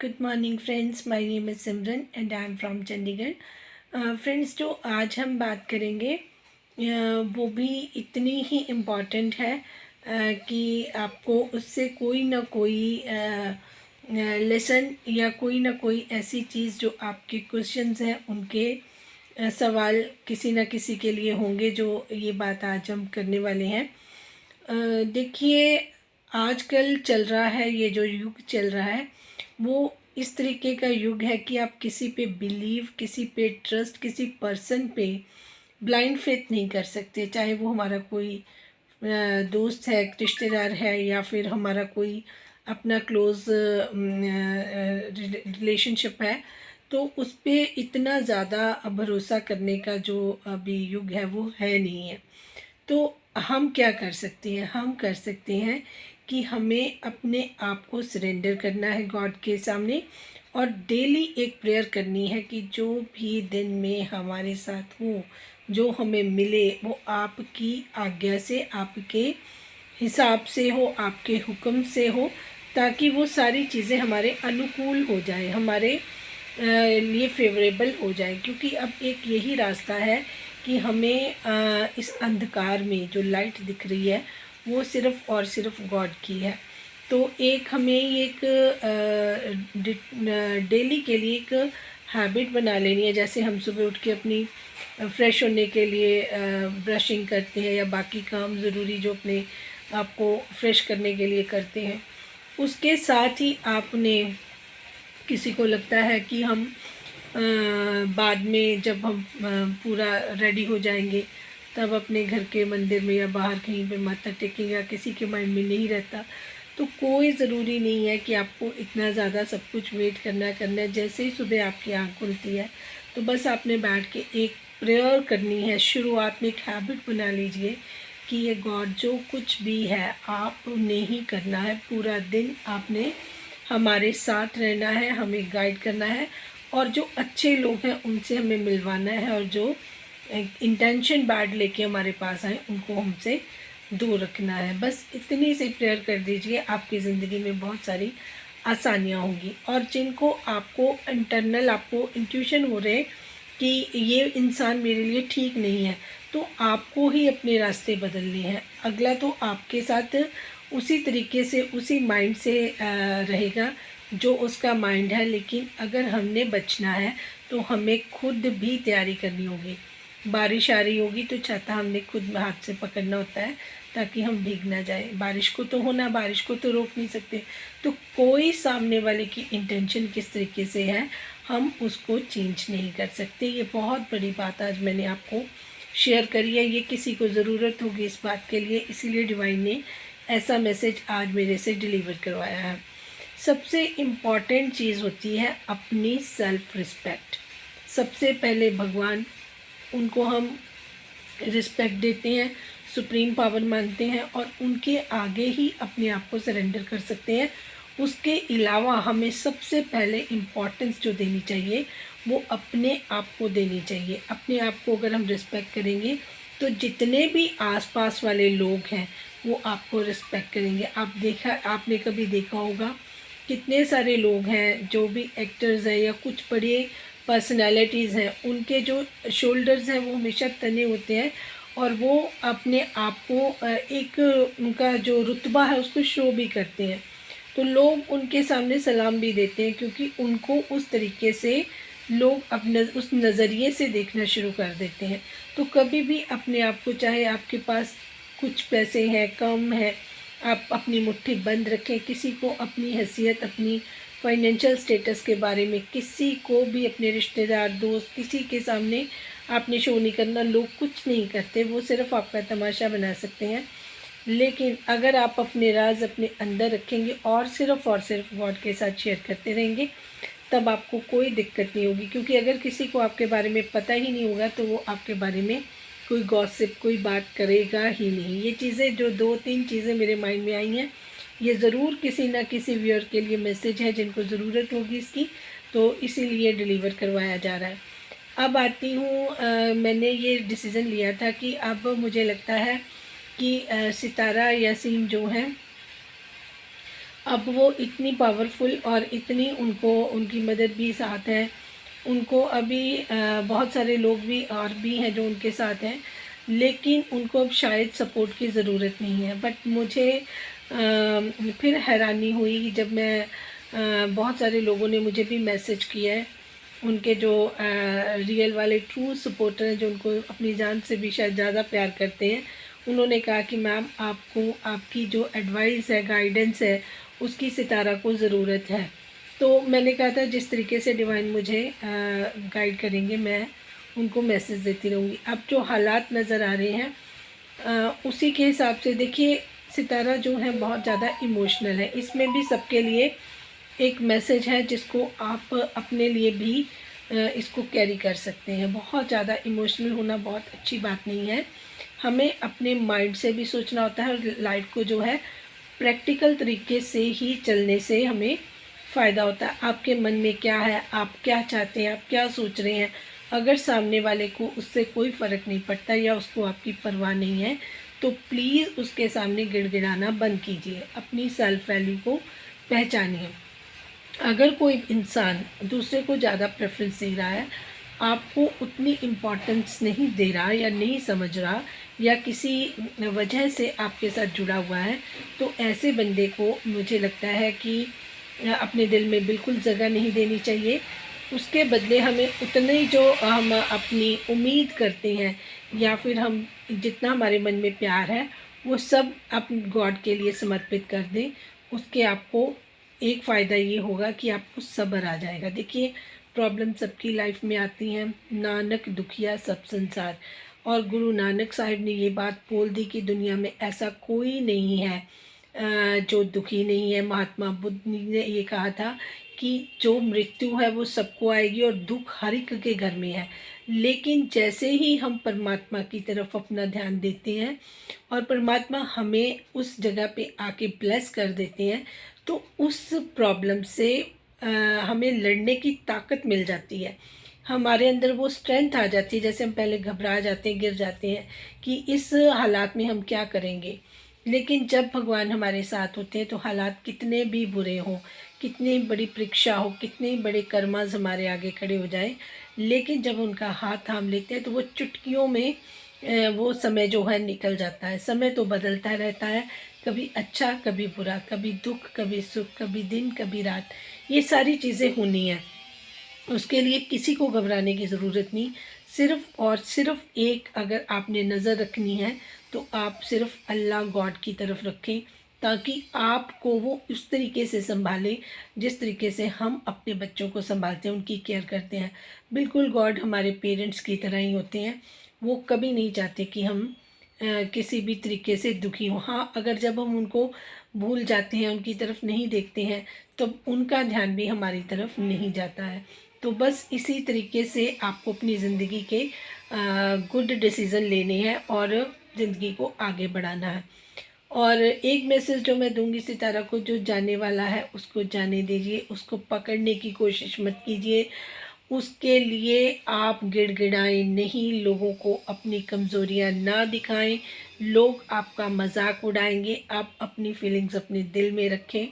Good morning friends, my name is Simran and I am from Chandigarh. Friends, जो आज हम बात करेंगे वो भी इतनी ही इम्पॉर्टेंट है कि आपको उससे कोई ना कोई लेसन या कोई ना कोई ऐसी चीज़ जो आपके क्वेश्चंस हैं उनके सवाल किसी ना किसी के लिए होंगे। जो ये बात आज हम करने वाले हैं, देखिए आजकल चल रहा है, ये जो युग चल रहा है वो इस तरीके का युग है कि आप किसी पे बिलीव, किसी पे ट्रस्ट, किसी पर्सन पे ब्लाइंड फेथ नहीं कर सकते। चाहे वो हमारा कोई दोस्त है, रिश्तेदार है, या फिर हमारा कोई अपना क्लोज़ रिलेशनशिप है, तो उस पे इतना ज़्यादा भरोसा करने का जो अभी युग है वो है नहीं है। तो हम क्या कर सकते हैं? हम कर सकते हैं कि हमें अपने आप को सरेंडर करना है गॉड के सामने, और डेली एक प्रेयर करनी है कि जो भी दिन में हमारे साथ हो, जो हमें मिले, वो आपकी आज्ञा से, आपके हिसाब से हो, आपके हुक्म से हो, ताकि वो सारी चीज़ें हमारे अनुकूल हो जाए, हमारे लिए फेवरेबल हो जाए। क्योंकि अब एक यही रास्ता है कि हमें इस अंधकार में जो लाइट दिख रही है वो सिर्फ़ और सिर्फ गॉड की है। तो एक हमें एक डेली के लिए एक हैबिट बना लेनी है। जैसे हम सुबह उठ के अपनी फ्रेश होने के लिए ब्रशिंग करते हैं या बाकी काम ज़रूरी जो अपने आप को फ्रेश करने के लिए करते हैं, उसके साथ ही आपने, किसी को लगता है कि हम बाद में जब हम पूरा रेडी हो जाएंगे तब अपने घर के मंदिर में या बाहर कहीं पे माथा टेकेंगे, या किसी के माइंड में नहीं रहता, तो कोई ज़रूरी नहीं है कि आपको इतना ज़्यादा सब कुछ वेट करना है। जैसे ही सुबह आपकी आँख खुलती है तो बस आपने बैठ के एक प्रेयर करनी है। शुरुआत में एक हैबिट बना लीजिए कि ये गॉड जो कुछ भी है आपने ही करना है, पूरा दिन आपने हमारे साथ रहना है, हमें गाइड करना है, और जो अच्छे लोग हैं उनसे हमें मिलवाना है, और जो इंटेंशन बैड लेके हमारे पास आए उनको हमसे दूर रखना है। बस इतनी सी प्रेयर कर दीजिए, आपकी ज़िंदगी में बहुत सारी आसानियाँ होंगी। और जिनको आपको इंटरनल, आपको इंट्यूशन हो रहे कि ये इंसान मेरे लिए ठीक नहीं है, तो आपको ही अपने रास्ते बदलने हैं। अगला तो आपके साथ उसी तरीके से, उसी माइंड से रहेगा जो उसका माइंड है। लेकिन अगर हमने बचना है तो हमें खुद भी तैयारी करनी होगी। बारिश आ रही होगी तो छाता हमने खुद हाथ से पकड़ना होता है ताकि हम भीग ना जाए। बारिश को तो होना, बारिश को तो रोक नहीं सकते। तो कोई सामने वाले की इंटेंशन किस तरीके से है हम उसको चेंज नहीं कर सकते। ये बहुत बड़ी बात आज मैंने आपको शेयर करी है। ये किसी को ज़रूरत होगी इस बात के लिए, इसीलिए डिवाइन ने ऐसा मैसेज आज मेरे से डिलीवर करवाया है। सबसे इम्पॉर्टेंट चीज़ होती है अपनी सेल्फ़ रिस्पेक्ट। सबसे पहले भगवान, उनको हम रिस्पेक्ट देते हैं, सुप्रीम पावर मानते हैं, और उनके आगे ही अपने आप को सरेंडर कर सकते हैं। उसके अलावा हमें सबसे पहले इम्पॉर्टेंस जो देनी चाहिए वो अपने आप को देनी चाहिए। अपने आप को अगर हम रिस्पेक्ट करेंगे तो जितने भी आसपास वाले लोग हैं वो आपको रिस्पेक्ट करेंगे। आपने कभी देखा होगा कितने सारे लोग हैं जो भी एक्टर्स हैं या कुछ बड़े पर्सनालिटीज़ हैं, उनके जो शोल्डर्स हैं वो हमेशा तने होते हैं, और वो अपने आप को एक उनका जो रुतबा है उसको शो भी करते हैं। तो लोग उनके सामने सलाम भी देते हैं, क्योंकि उनको उस तरीके से लोग अपने उस नज़रिए से देखना शुरू कर देते हैं। तो कभी भी अपने आप को, चाहे आपके पास कुछ पैसे हैं, कम है, आप अपनी मुट्ठी बंद रखें। किसी को अपनी हैसियत, अपनी फाइनेंशियल स्टेटस के बारे में किसी को भी, अपने रिश्तेदार, दोस्त, किसी के सामने आपने शो नहीं करना। लोग कुछ नहीं करते, वो सिर्फ आपका तमाशा बना सकते हैं। लेकिन अगर आप अपने राज अपने अंदर रखेंगे और सिर्फ गॉड के साथ शेयर करते रहेंगे, तब आपको कोई दिक्कत नहीं होगी। क्योंकि अगर किसी को आपके बारे में पता ही नहीं होगा तो वो आपके बारे में कोई गॉसिप, कोई बात करेगा ही नहीं। ये चीज़ें, जो 2-3 चीज़ें मेरे माइंड में आई हैं, ये ज़रूर किसी ना किसी व्यूअर के लिए मैसेज है जिनको ज़रूरत होगी इसकी, तो इसीलिए डिलीवर करवाया जा रहा है। अब आती हूँ, मैंने ये डिसीज़न लिया था कि अब मुझे लगता है कि सितारा यासीन जो हैं अब वो इतनी पावरफुल और इतनी उनको उनकी मदद भी साथ है। उनको अभी बहुत सारे लोग भी और भी हैं जो उनके साथ हैं, लेकिन उनको अब शायद सपोर्ट की ज़रूरत नहीं है। बट मुझे फिर हैरानी हुई जब मैं बहुत सारे लोगों ने मुझे भी मैसेज किया है, उनके जो रियल वाले ट्रू सपोर्टर हैं, जो उनको अपनी जान से भी शायद ज़्यादा प्यार करते हैं, उन्होंने कहा कि मैम आपको आपकी जो एडवाइस है, गाइडेंस है, उसकी सितारा को ज़रूरत है। तो मैंने कहा था जिस तरीके से डिवाइन मुझे गाइड करेंगे मैं उनको मैसेज देती रहूँगी। अब जो हालात नज़र आ रहे हैं उसी के हिसाब से देखिए, सितारा जो है बहुत ज़्यादा इमोशनल है। इसमें भी सबके लिए एक मैसेज है जिसको आप अपने लिए भी इसको कैरी कर सकते हैं। बहुत ज़्यादा इमोशनल होना बहुत अच्छी बात नहीं है। हमें अपने माइंड से भी सोचना होता है और लाइफ को जो है प्रैक्टिकल तरीके से ही चलने से हमें फ़ायदा होता है। आपके मन में क्या है, आप क्या चाहते हैं, आप क्या सोच रहे हैं, अगर सामने वाले को उससे कोई फ़र्क नहीं पड़ता या उसको आपकी परवाह नहीं है, तो प्लीज़ उसके सामने गिड़गिड़ाना बंद कीजिए। अपनी सेल्फ वैल्यू को पहचानिए। अगर कोई इंसान दूसरे को ज़्यादा प्रेफरेंस दे रहा है, आपको उतनी इम्पोर्टेंस नहीं दे रहा या नहीं समझ रहा, या किसी वजह से आपके साथ जुड़ा हुआ है, तो ऐसे बंदे को मुझे लगता है कि अपने दिल में बिल्कुल जगह नहीं देनी चाहिए। उसके बदले हमें उतने जो हम अपनी उम्मीद करते हैं या फिर हम जितना हमारे मन में प्यार है, वो सब अपने गॉड के लिए समर्पित कर दें। उसके आपको एक फ़ायदा ये होगा कि आपको सब्र आ जाएगा। देखिए, प्रॉब्लम सबकी लाइफ में आती हैं, नानक दुखिया सब संसार। और गुरु नानक साहिब ने ये बात बोल दी कि दुनिया में ऐसा कोई नहीं है जो दुखी नहीं है। महात्मा बुद्ध ने ये कहा था कि जो मृत्यु है वो सबको आएगी और दुख हर एक के घर में है। लेकिन जैसे ही हम परमात्मा की तरफ अपना ध्यान देते हैं और परमात्मा हमें उस जगह पे आके ब्लेस कर देते हैं, तो उस प्रॉब्लम से हमें लड़ने की ताकत मिल जाती है। हमारे अंदर वो स्ट्रेंथ आ जाती है। जैसे हम पहले घबरा जाते हैं, गिर जाते हैं कि इस हालात में हम क्या करेंगे, लेकिन जब भगवान हमारे साथ होते हैं तो हालात कितने भी बुरे हों, कितनी बड़ी परीक्षा हो, कितने बड़े कर्मास हमारे आगे खड़े हो जाए, लेकिन जब उनका हाथ थाम लेते हैं तो वो चुटकियों में वो समय जो है निकल जाता है। समय तो बदलता रहता है, कभी अच्छा कभी बुरा, कभी दुख कभी सुख, कभी दिन कभी रात, ये सारी चीज़ें होनी हैं। उसके लिए किसी को घबराने की ज़रूरत नहीं। सिर्फ़ और सिर्फ़ एक अगर आपने नज़र रखनी है तो आप सिर्फ़ अल्लाह गॉड की तरफ रखें, ताकि आपको वो उस तरीके से सँभाले जिस तरीके से हम अपने बच्चों को सँभालते हैं, उनकी केयर करते हैं। बिल्कुल गॉड हमारे पेरेंट्स की तरह ही होते हैं। वो कभी नहीं चाहते कि हम किसी भी तरीके से दुखी हों। हाँ, अगर जब हम उनको भूल जाते हैं, उनकी तरफ नहीं देखते हैं, तब उनका ध्यान भी हमारी तरफ नहीं जाता है। तो बस इसी तरीके से आपको अपनी ज़िंदगी के गुड डिसीज़न लेने हैं और ज़िंदगी को आगे बढ़ाना है। और एक मैसेज जो मैं दूंगी सितारा को, जो जाने वाला है उसको जाने दीजिए, उसको पकड़ने की कोशिश मत कीजिए। उसके लिए आप गिड़गिड़ाएं नहीं, लोगों को अपनी कमज़ोरियां ना दिखाएं। लोग आपका मजाक उड़ाएंगे, आप अपनी फीलिंग्स अपने दिल में रखें।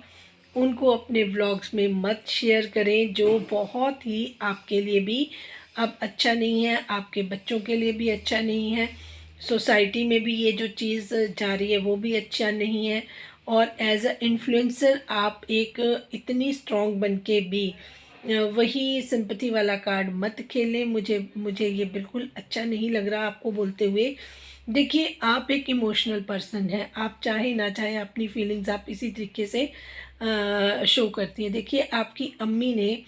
उनको अपने व्लॉग्स में मत शेयर करें, जो बहुत ही आपके लिए भी अब अच्छा नहीं है, आपके बच्चों के लिए भी अच्छा नहीं है। सोसाइटी में भी ये जो चीज़ जा रही है वो भी अच्छा नहीं है। और एज अ इन्फ्लुएंसर आप एक इतनी स्ट्रॉन्ग बन के भी वही सिंपथी वाला कार्ड मत खेलें। मुझे ये बिल्कुल अच्छा नहीं लग रहा आपको बोलते हुए। देखिए, आप एक इमोशनल पर्सन हैं, आप चाहे ना चाहे अपनी फीलिंग्स आप इसी तरीके से शो करती हैं। देखिए, आपकी अम्मी ने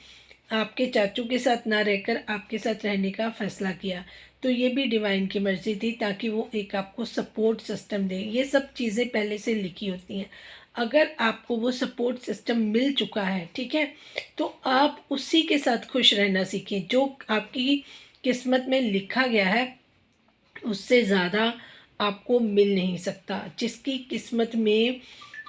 आपके चाचू के साथ ना रहकर आपके साथ रहने का फ़ैसला किया, तो ये भी डिवाइन की मर्ज़ी थी, ताकि वो एक आपको सपोर्ट सिस्टम दे। ये सब चीज़ें पहले से लिखी होती हैं। अगर आपको वो सपोर्ट सिस्टम मिल चुका है, ठीक है, तो आप उसी के साथ खुश रहना सीखें। जो आपकी किस्मत में लिखा गया है उससे ज़्यादा आपको मिल नहीं सकता। जिसकी किस्मत में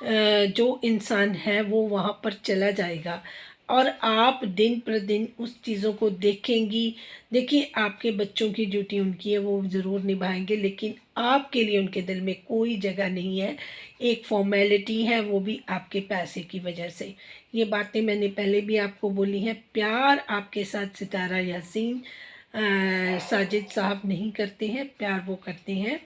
जो इंसान है वो वहाँ पर चला जाएगा। और आप दिन पर दिन उस चीज़ों को देखेंगी। देखिए, आपके बच्चों की ड्यूटी उनकी है, वो ज़रूर निभाएँगे, लेकिन आपके लिए उनके दिल में कोई जगह नहीं है। एक फ़ॉर्मेलिटी है, वो भी आपके पैसे की वजह से। ये बातें मैंने पहले भी आपको बोली हैं। प्यार आपके साथ सितारा यासीन साजिद साहब नहीं करते हैं, प्यार वो करते हैं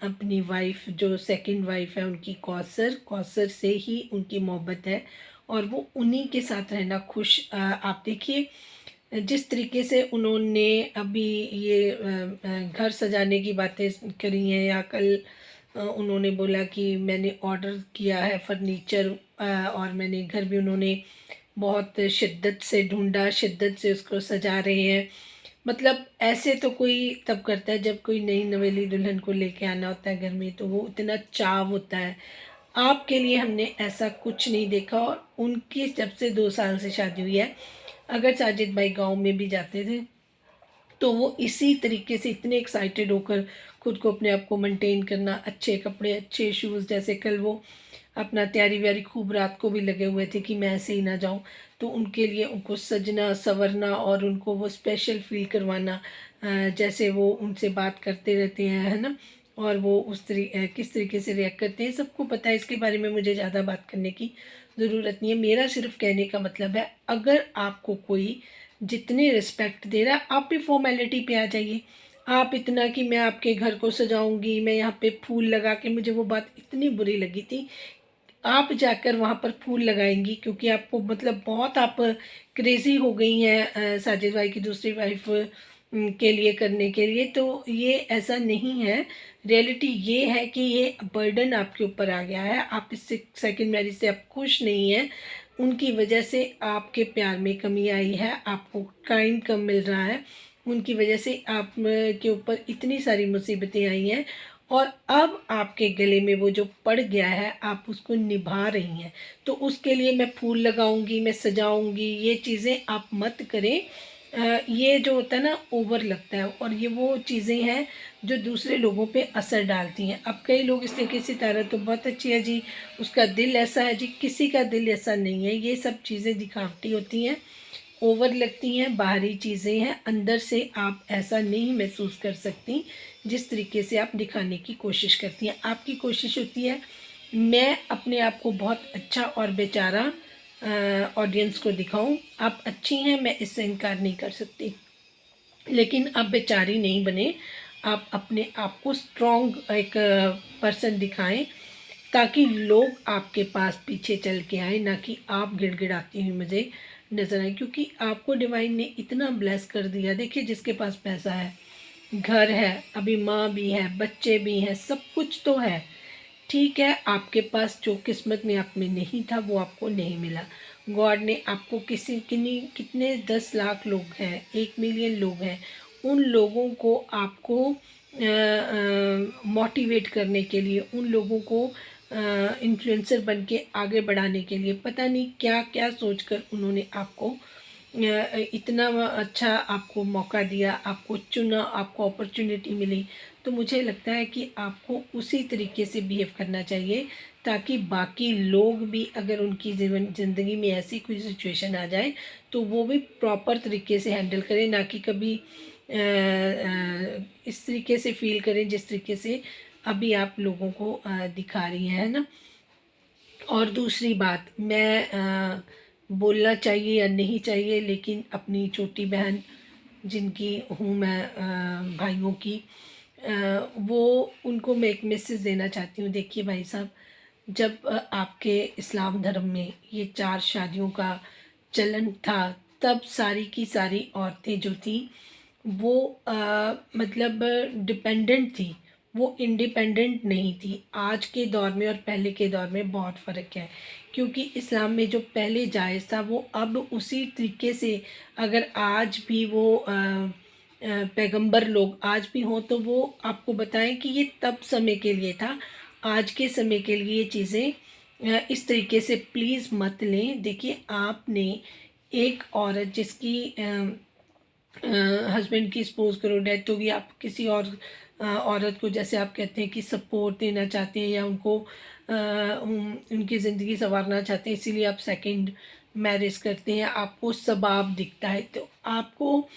अपनी वाइफ़, जो सेकंड वाइफ़ है उनकी, कौसर से ही उनकी मोहब्बत है और वो उन्हीं के साथ रहना खुश। आप देखिए, जिस तरीके से उन्होंने अभी ये घर सजाने की बातें करी हैं, या कल उन्होंने बोला कि मैंने ऑर्डर किया है फर्नीचर, और मैंने घर भी उन्होंने बहुत शिद्दत से ढूंढा, शिद्दत से उसको सजा रहे हैं। मतलब ऐसे तो कोई तब करता है जब कोई नई नवेली दुल्हन को लेके आना होता है घर में, तो वो इतना चाव होता है। आपके लिए हमने ऐसा कुछ नहीं देखा, और उनकी जब से 2 साल से शादी हुई है, अगर साजिद भाई गाँव में भी जाते थे तो वो इसी तरीके से इतने एक्साइटेड होकर खुद को, अपने आप को मेंटेन करना, अच्छे कपड़े, अच्छे शूज़, जैसे कल वो अपना तैयारी व्यारी खूब रात को भी लगे हुए थे कि मैं ऐसे ही ना जाऊं, तो उनके लिए उनको सजना संवरना और उनको वो स्पेशल फील करवाना, जैसे वो उनसे बात करते रहते हैं, है ना, और वो किस तरीके से रिएक्ट करते हैं, सबको पता है। इसके बारे में मुझे ज़्यादा बात करने की ज़रूरत नहीं है। मेरा सिर्फ कहने का मतलब है, अगर आपको कोई जितनी रिस्पेक्ट दे रहा है, आप भी फॉर्मेलिटी पे आ जाइए। आप इतना कि मैं आपके घर को सजाऊंगी, मैं यहाँ पे फूल लगा के, मुझे वो बात इतनी बुरी लगी थी। आप जाकर वहाँ पर फूल लगाएंगी क्योंकि आपको, मतलब बहुत आप क्रेज़ी हो गई हैं साजिद भाई की दूसरी वाइफ के लिए करने के लिए, तो ये ऐसा नहीं है। रियलिटी ये है कि ये बर्डन आपके ऊपर आ गया है, आप इससे सेकंड मैरिज से आप खुश नहीं हैं, उनकी वजह से आपके प्यार में कमी आई है, आपको टाइम कम मिल रहा है, उनकी वजह से आप के ऊपर इतनी सारी मुसीबतें आई हैं, और अब आपके गले में वो जो पड़ गया है, आप उसको निभा रही हैं। तो उसके लिए मैं फूल लगाऊंगी, मैं सजाऊंगी, ये चीज़ें आप मत करें। ये जो होता है ना, ओवर लगता है, और ये वो चीज़ें हैं जो दूसरे लोगों पे असर डालती हैं। अब कई लोग इस तरीके से, तारा तो बहुत अच्छी है जी, उसका दिल ऐसा है जी, किसी का दिल ऐसा नहीं है। ये सब चीज़ें दिखावटी होती हैं, ओवर लगती हैं, बाहरी चीज़ें हैं, अंदर से आप ऐसा नहीं महसूस कर सकती जिस तरीके से आप दिखाने की कोशिश करती हैं। आपकी कोशिश होती है मैं अपने आप को बहुत अच्छा और बेचारा ऑडियंस को दिखाऊं। आप अच्छी हैं, मैं इससे इनकार नहीं कर सकती, लेकिन आप बेचारी नहीं बने। आप अपने आप को स्ट्रॉन्ग एक पर्सन दिखाएं, ताकि लोग आपके पास पीछे चल के आए, ना कि आप गिड़गिड़ाती हुई मुझे नज़र आए, क्योंकि आपको डिवाइन ने इतना ब्लेस कर दिया। देखिए, जिसके पास पैसा है, घर है, अभी माँ भी है, बच्चे भी हैं, सब कुछ तो है, ठीक है, आपके पास जो किस्मत में आप में नहीं था वो आपको नहीं मिला। गॉड ने आपको कितने 10 लाख लोग हैं, 1 मिलियन लोग हैं, उन लोगों को आपको मोटिवेट करने के लिए, उन लोगों को इन्फ्लुएंसर बन के आगे बढ़ाने के लिए, पता नहीं क्या क्या सोचकर उन्होंने आपको इतना अच्छा आपको मौका दिया, आपको चुना, आपको अपॉर्चुनिटी मिली। तो मुझे लगता है कि आपको उसी तरीके से बिहेव करना चाहिए, ताकि बाकी लोग भी, अगर उनकी ज़िंदगी में ऐसी कोई सिचुएशन आ जाए, तो वो भी प्रॉपर तरीके से हैंडल करें, ना कि कभी इस तरीके से फील करें जिस तरीके से अभी आप लोगों को दिखा रही हैं, है ना। और दूसरी बात, मैं बोलना चाहिए या नहीं चाहिए, लेकिन अपनी छोटी बहन जिनकी हूँ मैं, भाइयों की, वो, उनको मैं एक मैसेज देना चाहती हूँ। देखिए भाई साहब, जब आपके इस्लाम धर्म में ये 4 शादियों का चलन था, तब सारी की सारी औरतें जो थी वो मतलब डिपेंडेंट थी, वो इंडिपेंडेंट नहीं थी। आज के दौर में और पहले के दौर में बहुत फ़र्क है, क्योंकि इस्लाम में जो पहले जायज़ था वो अब उसी तरीके से, अगर आज भी वो पैगंबर लोग आज भी हों, तो वो आपको बताएं कि ये तब समय के लिए था, आज के समय के लिए ये चीज़ें इस तरीके से प्लीज़ मत लें। देखिए, आपने एक औरत जिसकी हस्बैंड की, सपोज़ करो, डेथ होगी, आप किसी और औरत को, जैसे आप कहते हैं कि सपोर्ट देना चाहते हैं, या उनको उनकी ज़िंदगी संवारना चाहते हैं, इसीलिए आप सेकंड मैरिज करते हैं आपको सबाब दिखता है। तो आपको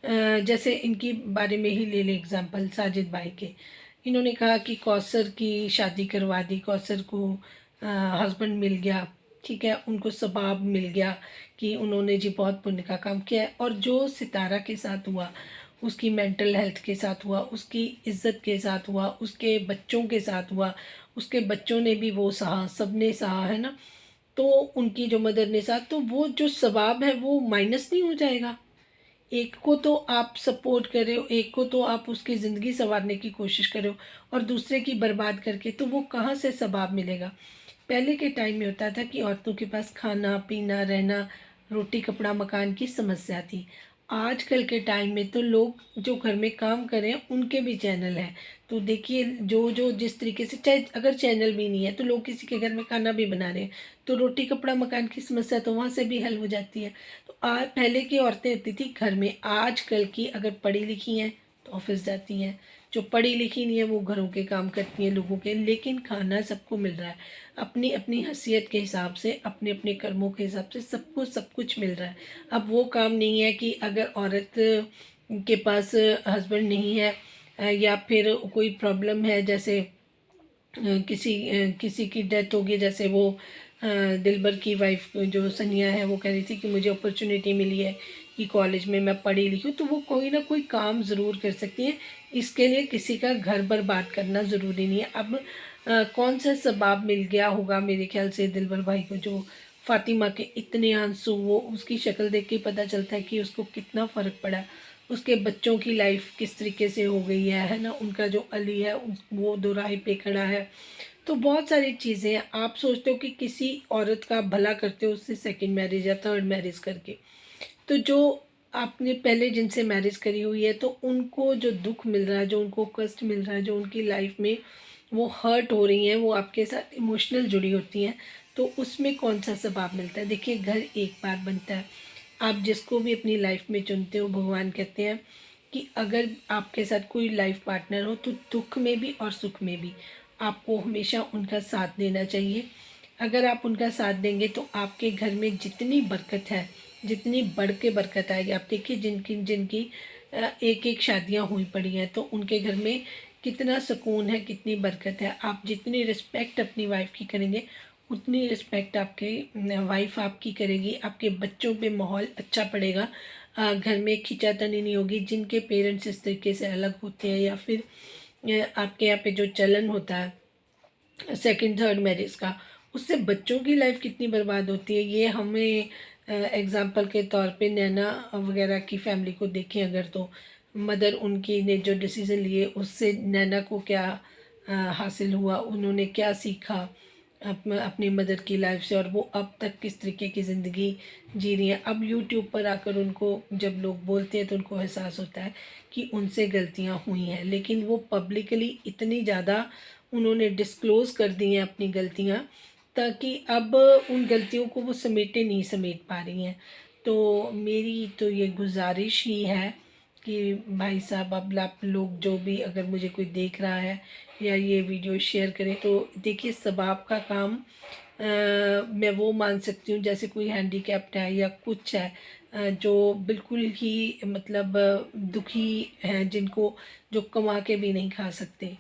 जैसे इनकी बारे में ही ले लें एग्ज़ाम्पल, साजिद भाई के। इन्होंने कहा कि कौसर की शादी करवा दी, कौसर को हस्बैंड मिल गया, ठीक है, उनको सबाब मिल गया कि उन्होंने जी बहुत पुण्य का काम किया है। और जो सितारा के साथ हुआ, उसकी मेंटल हेल्थ के साथ हुआ, उसकी इज़्ज़त के साथ हुआ, उसके बच्चों के साथ हुआ, उसके बच्चों ने भी वो सहा, सब ने सहा, है ना। तो उनकी जो मदर ने साथ, तो वो जो सवाब है वो माइनस नहीं हो जाएगा। एक को तो आप सपोर्ट कर रहे हो, एक को तो आप उसकी ज़िंदगी संवारने की कोशिश कर रहे हो, और दूसरे की बर्बाद करके, तो वो कहाँ से सवाब मिलेगा। पहले के टाइम में होता था कि औरतों के पास खाना पीना रहना, रोटी कपड़ा मकान की समस्या थी। आजकल के टाइम में तो लोग जो घर में काम कर रहे हैं उनके भी चैनल हैं। तो देखिए, जो जो जिस तरीके से, चाहे अगर चैनल भी नहीं है तो लोग किसी के घर में खाना भी बना रहे हैं, तो रोटी कपड़ा मकान की समस्या तो वहाँ से भी हल हो जाती है। तो आज पहले की औरतें होती थी घर में, आजकल की अगर पढ़ी लिखी हैं तो ऑफिस जाती हैं, जो पढ़ी लिखी नहीं है वो घरों के काम करती हैं लोगों के, लेकिन खाना सबको मिल रहा है अपनी अपनी हैसियत के हिसाब से, अपने अपने कर्मों के हिसाब से, सबको सब कुछ मिल रहा है। अब वो काम नहीं है कि अगर औरत के पास हस्बैंड नहीं है, या फिर कोई प्रॉब्लम है, जैसे किसी की डेथ हो गई, जैसे वो दिलबर की वाइफ जो सनिया है, वो कह रही थी कि मुझे अपॉर्चुनिटी मिली है कि कॉलेज में मैं पढ़ी लिखी हूँ, तो वो कोई ना कोई काम ज़रूर कर सकती हैं। इसके लिए किसी का घर बर्बाद करना ज़रूरी नहीं है। अब कौन सा सबाब मिल गया होगा मेरे ख्याल से दिलबर भाई को, जो फ़ातिमा के इतने आंसू, वो उसकी शक्ल देख के पता चलता है कि उसको कितना फ़र्क पड़ा। उसके बच्चों की लाइफ किस तरीके से हो गई है ना। उनका जो अली है वो दो राह पे खड़ा है। तो बहुत सारी चीज़ें हैं। आप सोचते हो कि किसी औरत का भला करते हो उससे सेकंड मैरिज या थर्ड मैरिज करके, तो जो आपने पहले जिनसे मैरिज करी हुई है, तो उनको जो दुख मिल रहा है, जो उनको कष्ट मिल रहा है, जो उनकी लाइफ में वो हर्ट हो रही हैं, वो आपके साथ इमोशनल जुड़ी होती हैं, तो उसमें कौन सा सबाब मिलता है। देखिए, घर एक बार बनता है। आप जिसको भी अपनी लाइफ में चुनते हो, भगवान कहते हैं कि अगर आपके साथ कोई लाइफ पार्टनर हो तो दुख में भी और सुख में भी आपको हमेशा उनका साथ देना चाहिए। अगर आप उनका साथ देंगे तो आपके घर में जितनी बरकत है, जितनी बढ़ के बरकत आएगी। आप देखिए, जिनकी जिनकी एक एक शादियां हुई पड़ी हैं, तो उनके घर में कितना सुकून है, कितनी बरकत है। आप जितनी रिस्पेक्ट अपनी वाइफ की करेंगे, उतनी रिस्पेक्ट आपके वाइफ आपकी करेगी। आपके बच्चों पे माहौल अच्छा पड़ेगा, घर में खींचातानी नहीं होगी। जिनके पेरेंट्स इस तरीके से अलग होते हैं, या फिर आपके यहाँ पे जो चलन होता है सेकंड थर्ड मैरिज का, उससे बच्चों की लाइफ कितनी बर्बाद होती है। ये हमें एग्ज़ाम्पल के तौर पे नैना वगैरह की फैमिली को देखें अगर, तो मदर उनकी ने जो डिसीज़न लिए उससे नैना को क्या हासिल हुआ, उन्होंने क्या सीखा अपनी मदर की लाइफ से, और वो अब तक किस तरीके की ज़िंदगी जी रही हैं। अब यूट्यूब पर आकर उनको जब लोग बोलते हैं तो उनको एहसास होता है कि उनसे गलतियां हुई हैं, लेकिन वो पब्लिकली इतनी ज़्यादा उन्होंने डिस्क्लोज़ कर दी हैं अपनी गलतियां, ताकि अब उन गलतियों को वो समेट पा रही हैं। तो मेरी तो ये गुजारिश ही है कि भाई साहब, अब आप लोग जो भी, अगर मुझे कोई देख रहा है या ये वीडियो शेयर करें, तो देखिए, सबाब का काम मैं वो मान सकती हूँ जैसे कोई हैंडीकैप्ड है या कुछ है, जो बिल्कुल ही मतलब दुखी हैं, जिनको जो कमा के भी नहीं खा सकते।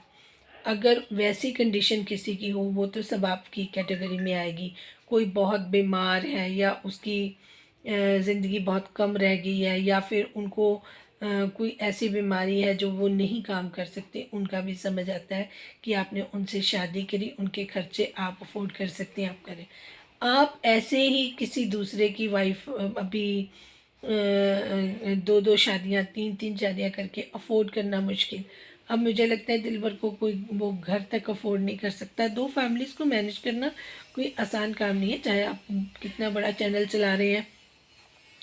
अगर वैसी कंडीशन किसी की हो, वो तो सबाब की कैटेगरी में आएगी। कोई बहुत बीमार है, या उसकी ज़िंदगी बहुत कम रह गई है, या फिर उनको कोई ऐसी बीमारी है जो वो नहीं काम कर सकते, उनका भी समझ आता है कि आपने उनसे शादी करी, उनके खर्चे आप अफोर्ड कर सकते हैं, आप करें। आप ऐसे ही किसी दूसरे की वाइफ अभी दो दो शादियाँ, तीन तीन शादियाँ करके अफोर्ड करना मुश्किल। अब मुझे लगता है दिलबर को कोई वो घर तक अफोर्ड नहीं कर सकता। दो फैमिलीज़ को मैनेज करना कोई आसान काम नहीं है, चाहे आप कितना बड़ा चैनल चला रहे हैं।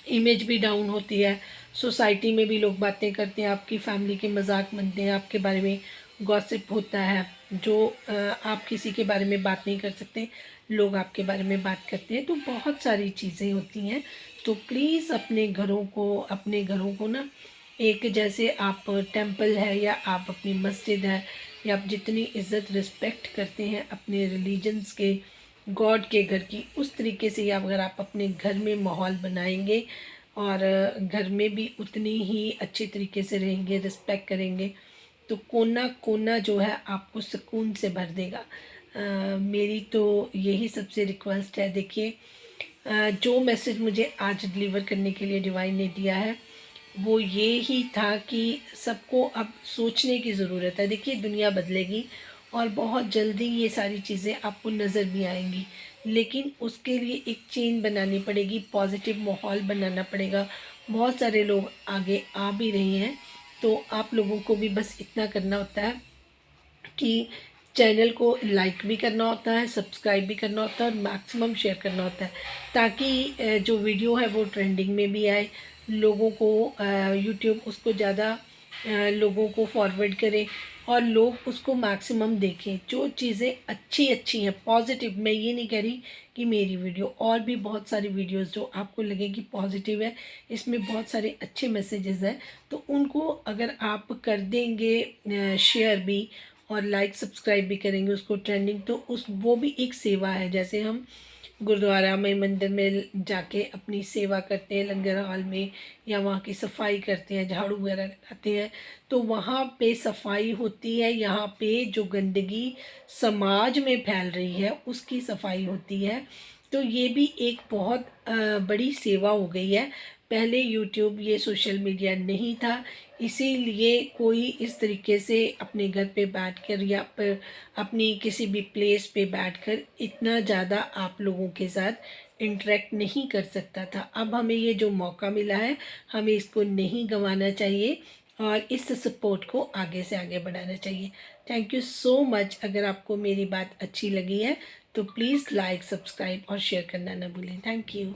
इमेज भी डाउन होती है, सोसाइटी में भी लोग बातें करते हैं, आपकी फैमिली के मजाक बनते हैं, आपके बारे में गॉसिप होता है, जो आप किसी के बारे में बात नहीं कर सकते, लोग आपके बारे में बात करते हैं। तो बहुत सारी चीज़ें होती हैं। तो प्लीज़ अपने घरों को ना, एक जैसे आप टेंपल है, या आप अपनी मस्जिद है, या आप जितनी इज़्ज़त रिस्पेक्ट करते हैं अपने रिलीजन्स के गॉड के घर की, उस तरीके से ही अगर आप अपने घर में माहौल बनाएंगे और घर में भी उतनी ही अच्छे तरीके से रहेंगे, रिस्पेक्ट करेंगे, तो कोना कोना जो है आपको सुकून से भर देगा। मेरी तो यही सबसे रिक्वेस्ट है। देखिए, जो मैसेज मुझे आज डिलीवर करने के लिए डिवाइन ने दिया है वो ये ही था कि सबको अब सोचने की ज़रूरत है। देखिए, दुनिया बदलेगी और बहुत जल्दी ये सारी चीज़ें आपको नज़र भी आएंगी, लेकिन उसके लिए एक चेन बनानी पड़ेगी, पॉजिटिव माहौल बनाना पड़ेगा। बहुत सारे लोग आगे आ भी रहे हैं, तो आप लोगों को भी बस इतना करना होता है कि चैनल को लाइक भी करना होता है, सब्सक्राइब भी करना होता है और मैक्सिमम शेयर करना होता है, ताकि जो वीडियो है वो ट्रेंडिंग में भी आए, लोगों को यूट्यूब उसको ज़्यादा लोगों को फॉरवर्ड करे और लोग उसको मैक्सिमम देखें। जो चीज़ें अच्छी अच्छी हैं, पॉजिटिव, मैं ये नहीं कह रही कि मेरी वीडियो, और भी बहुत सारी वीडियोस जो आपको लगे कि पॉजिटिव है, इसमें बहुत सारे अच्छे मैसेजेस हैं, तो उनको अगर आप कर देंगे शेयर भी और लाइक सब्सक्राइब भी करेंगे उसको ट्रेंडिंग, तो उस वो भी एक सेवा है। जैसे हम गुरुद्वारा में, मंदिर में जाके अपनी सेवा करते हैं, लंगर हॉल में, या वहाँ की सफाई करते हैं, झाड़ू वगैरह लगाते हैं, तो वहाँ पे सफाई होती है। यहाँ पे जो गंदगी समाज में फैल रही है उसकी सफाई होती है। तो ये भी एक बहुत बड़ी सेवा हो गई है। पहले यूट्यूब, ये सोशल मीडिया नहीं था, इसीलिए कोई इस तरीके से अपने घर पे बैठकर या फिर अपनी किसी भी प्लेस पे बैठकर इतना ज़्यादा आप लोगों के साथ इंटरेक्ट नहीं कर सकता था। अब हमें ये जो मौका मिला है, हमें इसको नहीं गंवाना चाहिए और इस सपोर्ट को आगे से आगे बढ़ाना चाहिए। Thank you so much. अगर आपको मेरी बात अच्छी लगी है तो प्लीज़ लाइक, सब्सक्राइब और शेयर करना ना भूलें। Thank you.